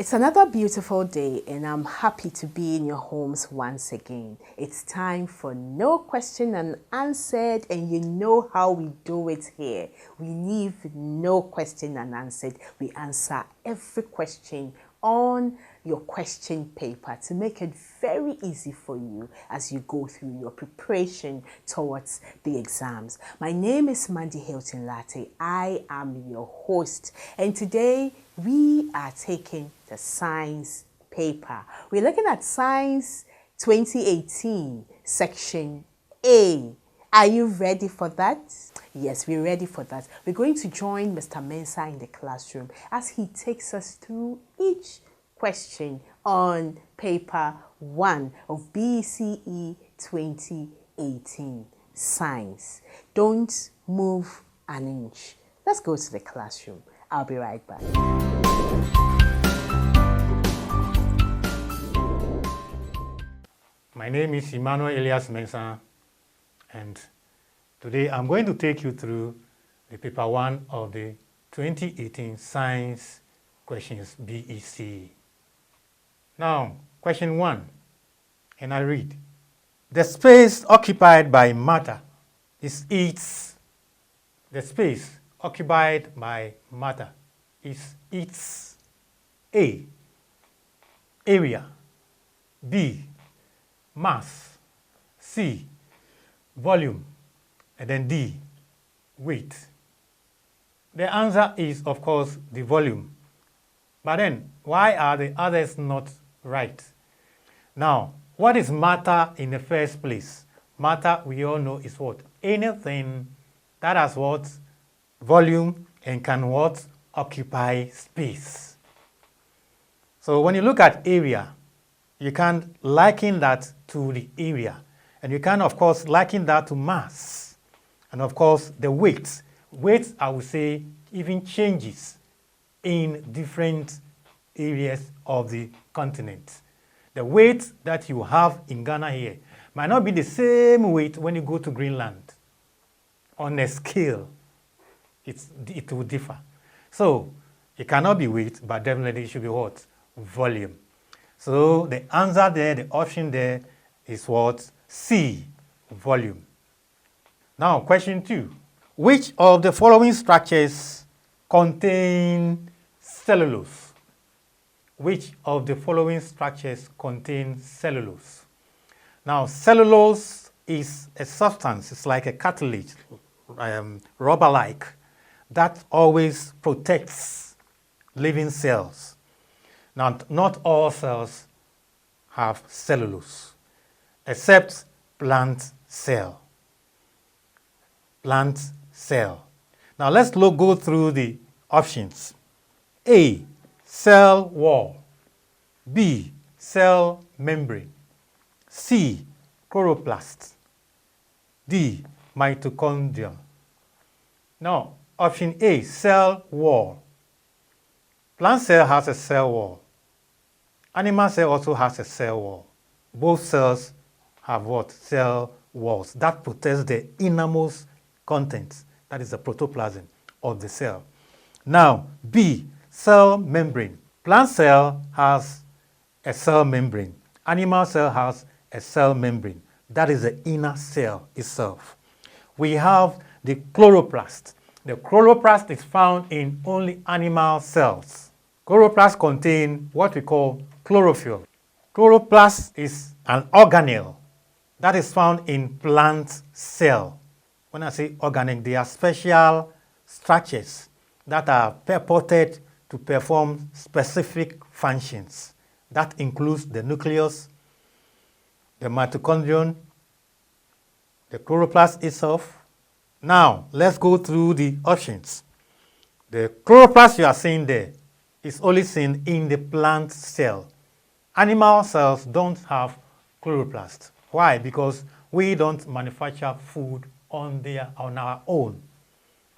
It's another beautiful day and I'm happy to be in your homes once again. It's time for No Question Unanswered, and you know how we do it here. We leave no question unanswered. We answer every question on your question paper to make it very easy for you as you go through your preparation towards the exams. My name is Mandy Hilton Latte. I am your host, and today we are taking the science paper. We're looking at Science 2018, Section A. Are you ready for that? Yes, we're ready for that. We're going to join Mr. Mensah in the classroom as he takes us through each question on paper 1 of BECE 2018, Science. Don't move an inch. Let's go to the classroom. I'll be right back. My name is Emmanuel Elias Mensah, and today I'm going to take you through the paper 1 of the 2018 Science questions BECE. Now, question 1, and I read, the space occupied by matter is its A, area, B, mass, C, volume, and then D, weight. The answer is, of course, the volume. But then, why are the others not right? Now, what is matter in the first place? Matter, we all know, is what? Anything that has what? Volume and can what? Occupy space. So when you look at area, you can liken that to the area. And you can, of course, liken that to mass. And of course, the weight. Weight, I would say, even changes in different areas of the continent. The weight that you have in Ghana here might not be the same weight when you go to Greenland. On a scale, it will differ. So, it cannot be weight, but definitely it should be what? Volume. So, the answer there, the option there is what? C, volume. Now, question 2. Which of the following structures contain cellulose? Which of the following structures contain cellulose? Now, cellulose is a substance, it's like a cartilage, rubber-like, that always protects living cells. Now, not all cells have cellulose, except plant cell. Plant cell. Now, let's go through the options. A, cell wall. B, cell membrane. C, chloroplast. D, mitochondria. Now, option A, cell wall. Plant cell has a cell wall. Animal cell also has a cell wall. Both cells have what? Cell walls. That protects the innermost contents, that is the protoplasm of the cell. Now, B, cell membrane. Plant cell has a cell membrane. Animal cell has a cell membrane. That is the inner cell itself. We have the chloroplast. The chloroplast is found in only animal cells. Chloroplast contain what we call chlorophyll. Chloroplast is an organelle that is found in plant cell. When I say organic, they are special structures that are purported to perform specific functions. That includes the nucleus, the mitochondrion, the chloroplast itself. Now, let's go through the options. The chloroplast you are seeing there is only seen in the plant cell. Animal cells don't have chloroplast. Why? Because we don't manufacture food on our own.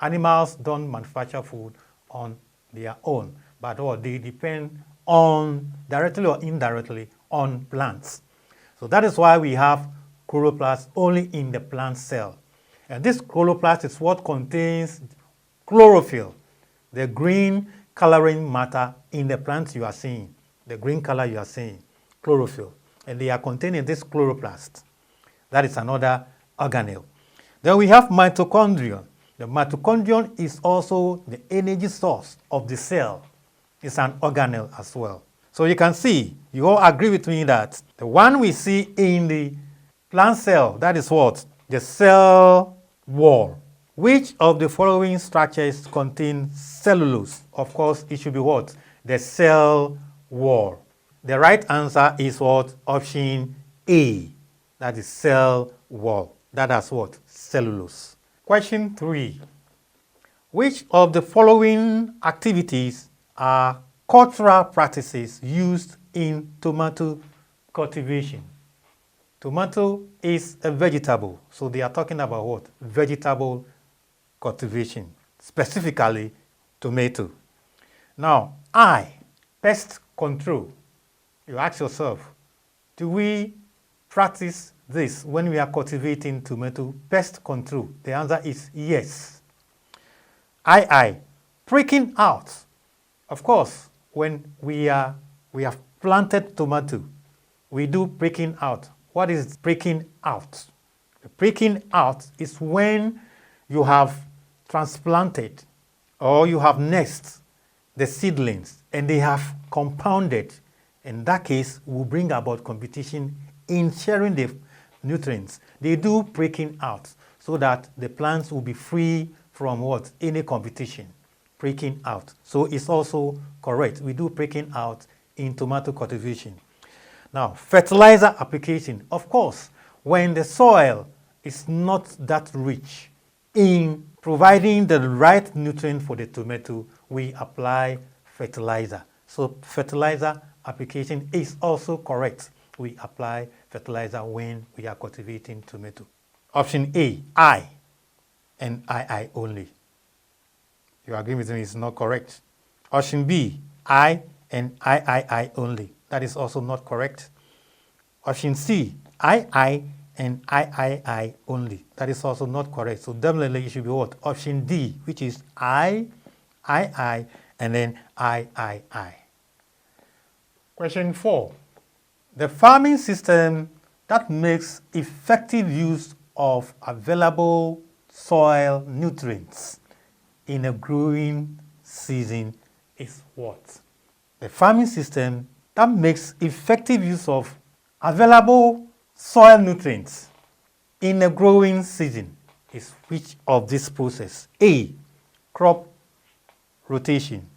Animals don't manufacture food on their own, but they depend on, directly or indirectly, on plants. So that is why we have chloroplast only in the plant cell. And this chloroplast is what contains chlorophyll, the green coloring matter in the plants you are seeing, the green color you are seeing, chlorophyll, and they are contained in this chloroplast. That is another organelle. Then we have mitochondrion. The mitochondrion is also the energy source of the cell. It's an organelle as well. So you can see, you all agree with me that the one we see in the plant cell, that is what? The cell wall. Which of the following structures contain cellulose? Of course, it should be what? The cell wall. The right answer is what? Option A. That is cell wall. That has what? Cellulose. Question 3. Which of the following activities are cultural practices used in tomato cultivation? Tomato is a vegetable, so they are talking about what? Vegetable cultivation, specifically tomato. Now, pest control. You ask yourself, do we practice this when we are cultivating tomato? Pest control. The answer is yes. Pricking out. Of course, when we have planted tomato, we do pricking out. What is pricking out? The pricking out is when you have transplanted or you have nested the seedlings and they have compounded. In that case, will bring about competition in sharing the nutrients. They do pricking out so that the plants will be free from what? Any competition. Pricking out. So it's also correct. We do pricking out in tomato cultivation. Now, fertilizer application. Of course, when the soil is not that rich in providing the right nutrient for the tomato, we apply fertilizer. So fertilizer application is also correct. We apply fertilizer when we are cultivating tomato. Option A, I and I only. You agree with me? It's not correct. Option B, I and I only. That is also not correct. Option C, I and I only. That is also not correct. So definitely it should be what? Option D, which is I, and then I. Question 4. The farming system that makes effective use of available soil nutrients in a growing season is what? The farming system that makes effective use of available soil nutrients in a growing season is which of this process? A, crop rotation.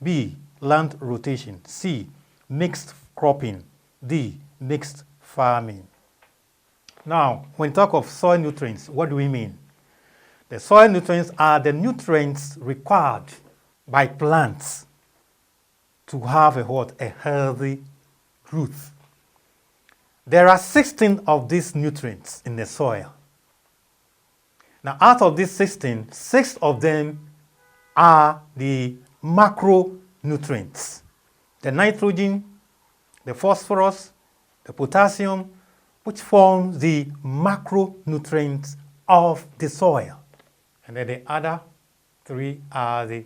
B, land rotation. C, mixed cropping. D, mixed farming. Now, when we talk of soil nutrients, what do we mean? The soil nutrients are the nutrients required by plants to have a healthy growth. There are 16 of these nutrients in the soil. Now, out of these 16, 6 of them are the macronutrients. The nitrogen, the phosphorus, the potassium, which form the macronutrients of the soil. And then the other 3 are the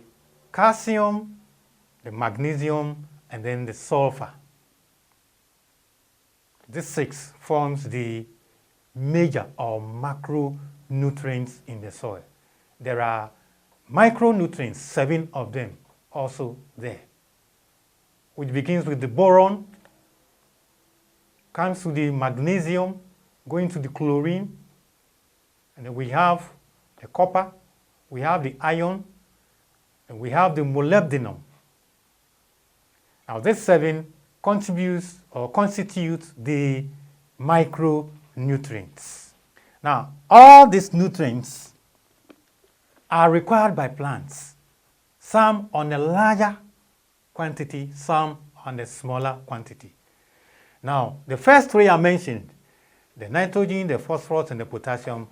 calcium, the magnesium, and then the sulfur. This 6 forms the major or macronutrients in the soil. There are micronutrients, 7 of them also there, which begins with the boron, comes to the magnesium, going to the chlorine, and then we have the copper, we have the iron, and we have the molybdenum. Now, this 7 contributes or constitutes the micronutrients. Now, all these nutrients are required by plants, some on a larger quantity, some on a smaller quantity. Now, the first 3 I mentioned, the nitrogen, the phosphorus, and the potassium,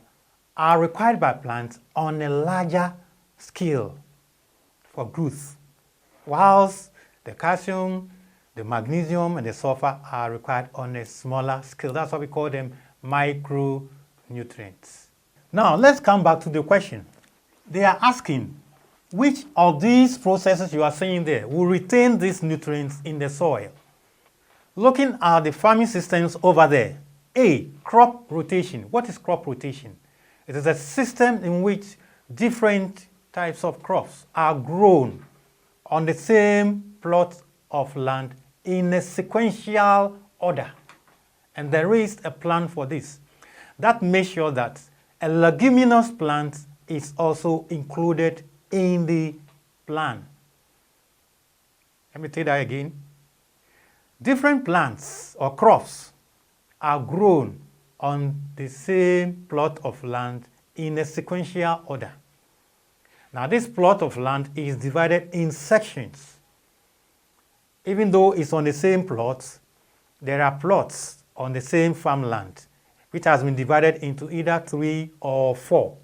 are required by plants on a larger scale for growth, whilst the calcium, the magnesium, and the sulfur are required on a smaller scale. That's why we call them micronutrients. Now, let's come back to the question. They are asking, Which of these processes you are seeing there will retain these nutrients in the soil? Looking at the farming systems over there, A, crop rotation. What is crop rotation? It is a system in which different types of crops are grown on the same plot of land in a sequential order. And there is a plan for this. That makes sure that a leguminous plant is also included in the plan. Let me take that again. Different plants or crops are grown on the same plot of land in a sequential order. Now, this plot of land is divided in sections. Even though it's on the same plot, there are plots on the same farmland, which has been divided into either 3 or 4.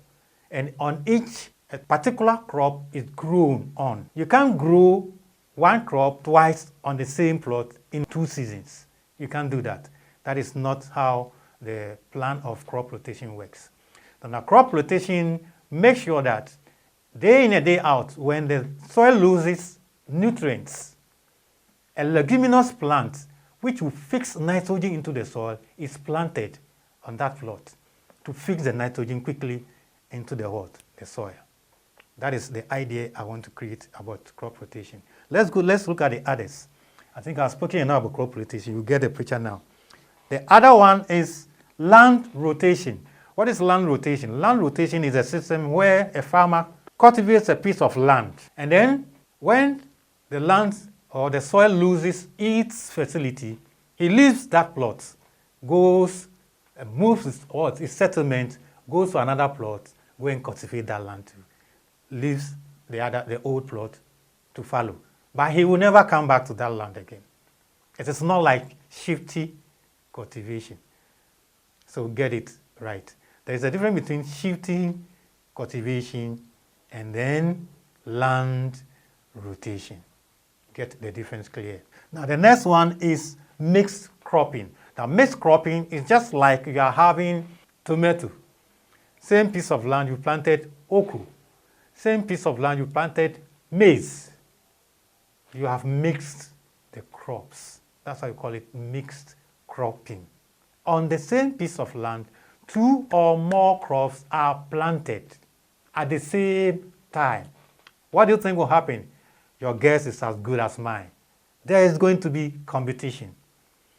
And on each, a particular crop is grown on. You can't grow one crop twice on the same plot in 2 seasons. You can't do that. That is not how the plan of crop rotation works. Now, crop rotation makes sure that day in and day out, when the soil loses nutrients, a leguminous plant which will fix nitrogen into the soil is planted on that plot to fix the nitrogen quickly into the soil. That is the idea I want to create about crop rotation. Let's look at the others. I think I've spoken enough about crop rotation. You get the picture now. The other one is land rotation. What is land rotation? Land rotation is a system where a farmer cultivates a piece of land, and then when the land or the soil loses its fertility, he leaves that plot, moves its settlement, goes to another plot, go and cultivate that land too, leaves the old plot to follow. But he will never come back to that land again. It is not like shifty cultivation. So get it right. There is a difference between shifting cultivation and then land rotation. Get the difference clear. Now the next one is mixed cropping. Now mixed cropping is just like you are having tomato. Same piece of land you planted okra. Same piece of land you planted maize. You have mixed the crops. That's why you call it mixed cropping. On the same piece of land, 2 or more crops are planted at the same time. What do you think will happen? Your guess is as good as mine. There is going to be competition.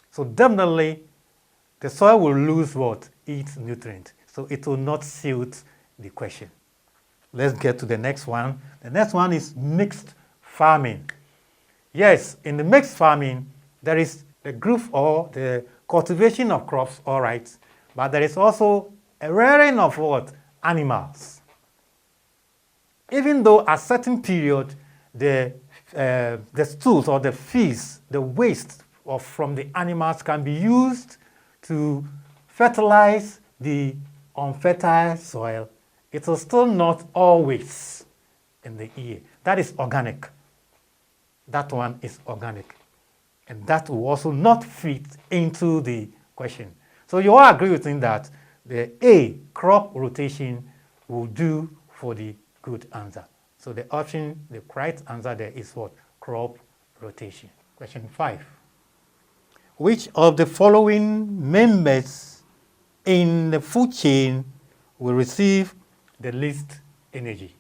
So definitely, the soil will lose what? Its nutrient. So it will not suit the question. Let's get to the next one. The next one is mixed farming. Yes, in the mixed farming, there is the group or the cultivation of crops, all right, but there is also a rearing of what? Animals. Even though at a certain period, the stools or the feces, the waste from the animals can be used to fertilize the unfertile soil, it is still not always in the year. That is organic. That one is organic. And that will also not fit into the question. So you all agree with me that the A, crop rotation, will do for the good answer. So the option, the correct answer there is what? Crop rotation. Question 5. Which of the following members in the food chain will receive the least energy?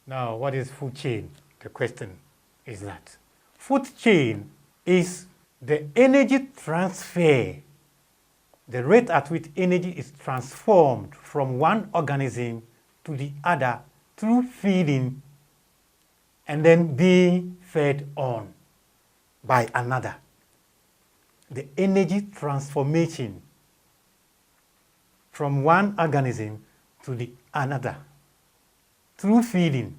Now, what is food chain? The question is that. Food chain is the energy transfer, the rate at which energy is transformed from one organism to the other through feeding and then being fed on by another. The energy transformation from one organism to the another through feeding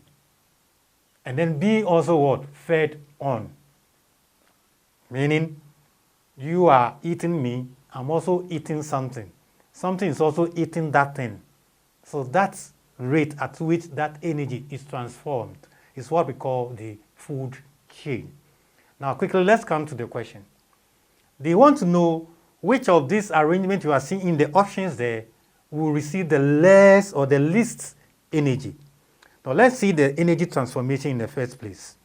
and then being also what? Fed on. Meaning, you are eating me, I'm also eating something. Something is also eating that thing. So that rate at which that energy is transformed is what we call the food chain. Now quickly, let's come to the question. They want to know which of these arrangements you are seeing in the options there will receive the less or the least energy. Now let's see the energy transformation in the first place.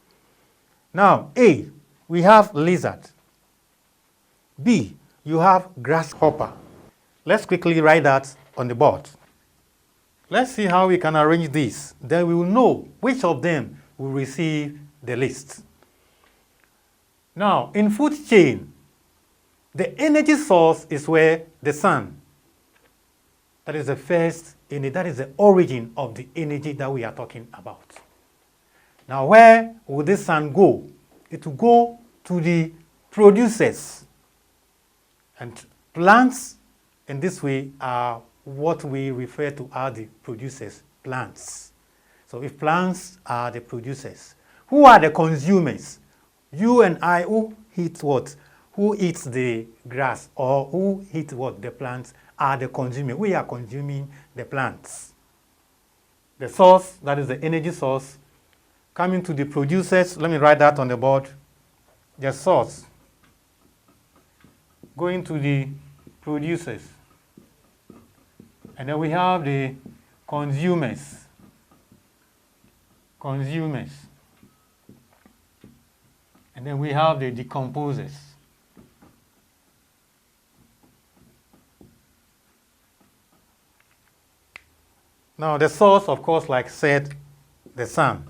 Now, A, we have lizard. B, you have grasshopper. Let's quickly write that on the board. Let's see how we can arrange this. Then we will know which of them will receive the list. Now, in food chain, the energy source is where the sun. That is the first energy, that is the origin of the energy that we are talking about. Now, where will this sun go? It will go to the producers. And plants, in this way, are what we refer to as the producers, plants. So if plants are the producers, who are the consumers? You and I, who eat what? Who eats the grass, or who eat what? The plants are the consumers. We are consuming the plants. The source, that is the energy source, coming to the producers. Let me write that on the board. The source going to the producers. And then we have the consumers. Consumers. And then we have the decomposers. Now the source, of course, like I said, the sun.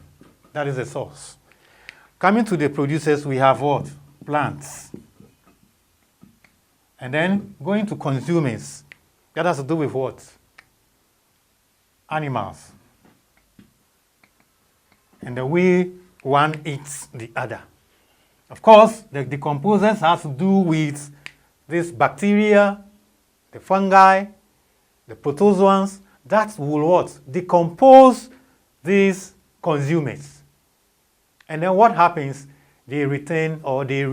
That is the source. Coming to the producers, we have what? Plants. And then going to consumers. That has to do with what? Animals. And the way one eats the other. Of course, the decomposers has to do with this bacteria, the fungi, the protozoans that will what? Decompose these consumers. And then what happens? They return, or they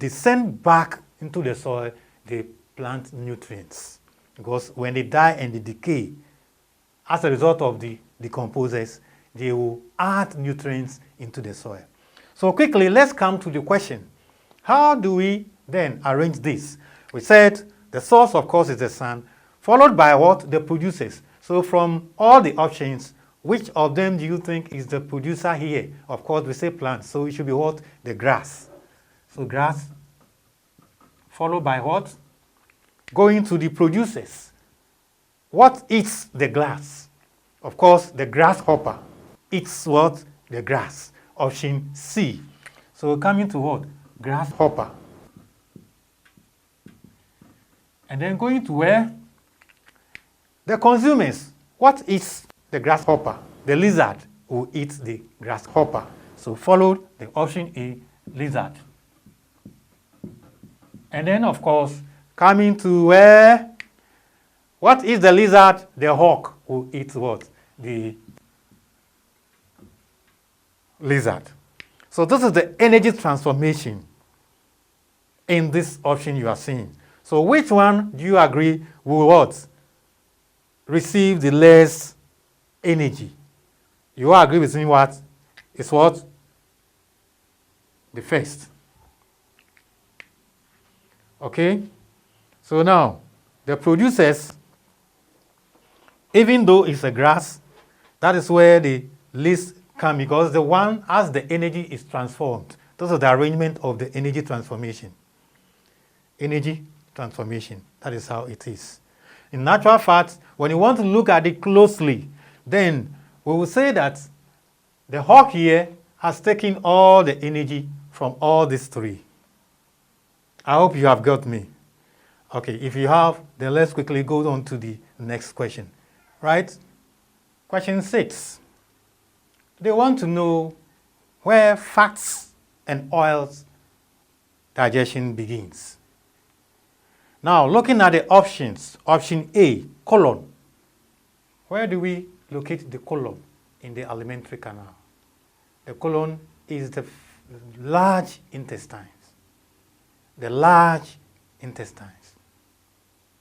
send back into the soil the plant nutrients. Because when they die and they decay, as a result of the decomposers, they will add nutrients into the soil. So quickly, let's come to the question. How do we then arrange this? We said the source, of course, is the sun, followed by what? The producers. So from all the options, which of them do you think is the producer here? Of course, we say plants, so it should be what? The grass. So grass, followed by what? Going to the producers. What eats the grass? Of course, the grasshopper eats what? The grass. Option C. So coming to what? Grasshopper. And then going to where? The consumers. What eats the grasshopper? The lizard who eats the grasshopper. So followed the option A, lizard. And then, of course, coming to where? What is the lizard? The hawk who eats what? The lizard. So this is the energy transformation in this option you are seeing. So which one do you agree will what? Receive the less energy? You agree with me what? It's what? The first. Okay? So now, the producers, even though it's a grass, that is where the least come, because the one as the energy is transformed. This is the arrangement of the energy transformation. Energy transformation. That is how it is. In natural fact, when you want to look at it closely, then we will say that the hawk here has taken all the energy from all these three. I hope you have got me. Okay, if you have, then let's quickly go on to the next question. Right? Question 6. They want to know where fats and oils digestion begins. Now, looking at the options, option A, colon. Where do we locate the colon? In the alimentary canal. The colon is the large intestines. The large intestines.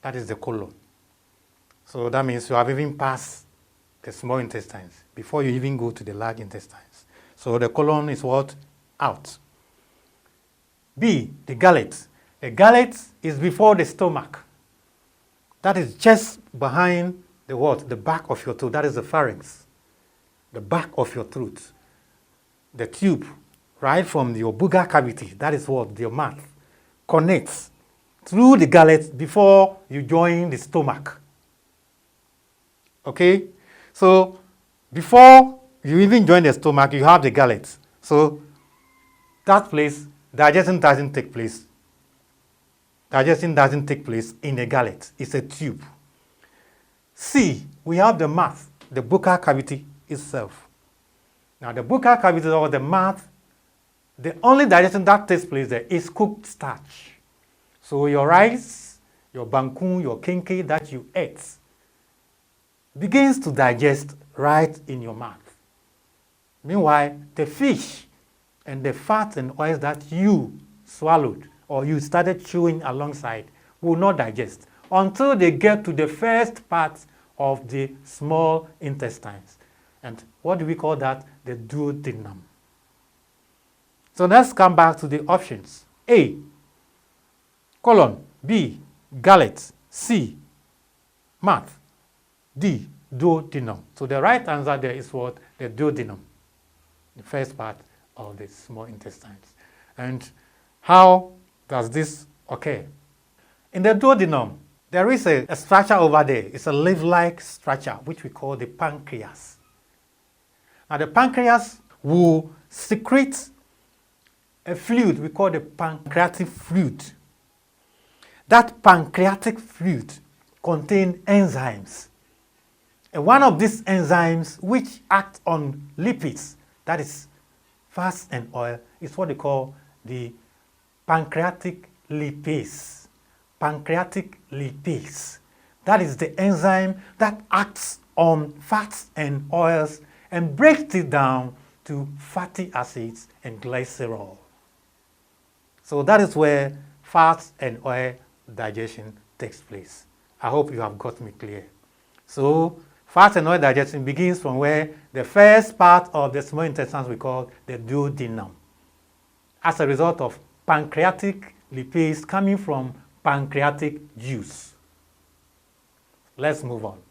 That is the colon. So that means you have even passed the small intestines before you even go to the large intestines. So the colon is what? Out. B, the gullet. The gullet is before the stomach. That is just behind the what? The back of your throat. That is the pharynx. The back of your throat. The tube, right from your buccal cavity, that is what? Your mouth, connects through the gullet before you join the stomach. Okay? So, before you even join the stomach, you have the gullet. So, that place, digestion doesn't take place. Digestion doesn't take place in a gullet. It's a tube. C, we have the mouth, the buccal cavity itself. Now, the buccal cavity or the mouth, the only digestion that takes place there is cooked starch. So, your rice, your bangkun, your kenkey that you ate begins to digest right in your mouth. Meanwhile, the fish and the fats and oils that you swallowed or you started chewing alongside will not digest until they get to the first part of the small intestines. And what do we call that? The duodenum. So let's come back to the options. A, colon. B, gullet. C, mouth. D, duodenum. So the right answer there is what? The duodenum, the first part of the small intestines. And how does this occur? In the duodenum, there is a structure over there. It's a leaf-like structure, which we call the pancreas. Now, the pancreas will secrete a fluid we call the pancreatic fluid. That pancreatic fluid contains enzymes. And one of these enzymes which act on lipids, that is fats and oil, is what they call the pancreatic lipase. Pancreatic lipase. That is the enzyme that acts on fats and oils and breaks it down to fatty acids and glycerol. So that is where fats and oil digestion takes place. I hope you have got me clear. So fats and oil digestion begins from where the first part of the small intestines we call the duodenum, as a result of pancreatic lipase coming from pancreatic juice. Let's move on.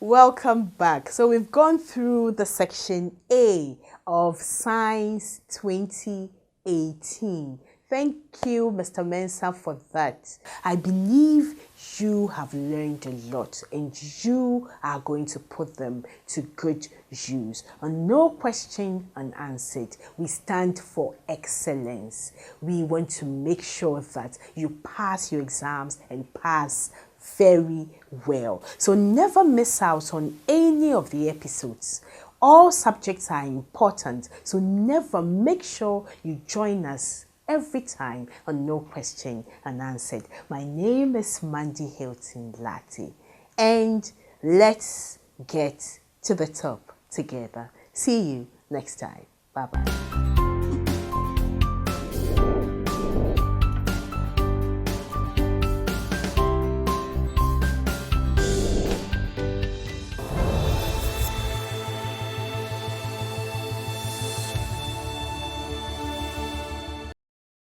Welcome back. So we've gone through the section A of Science 2018. Thank you, Mr. Mensah, for that. I believe you have learned a lot and you are going to put them to good use. And no question unanswered. We stand for excellence. We want to make sure that you pass your exams and pass very well. So never miss out on any of the episodes. All subjects are important, so never, make sure you join us every time on No Question Unanswered. My name is Mandy Hilton Lati, and let's get to the top together. See you next time. Bye-bye.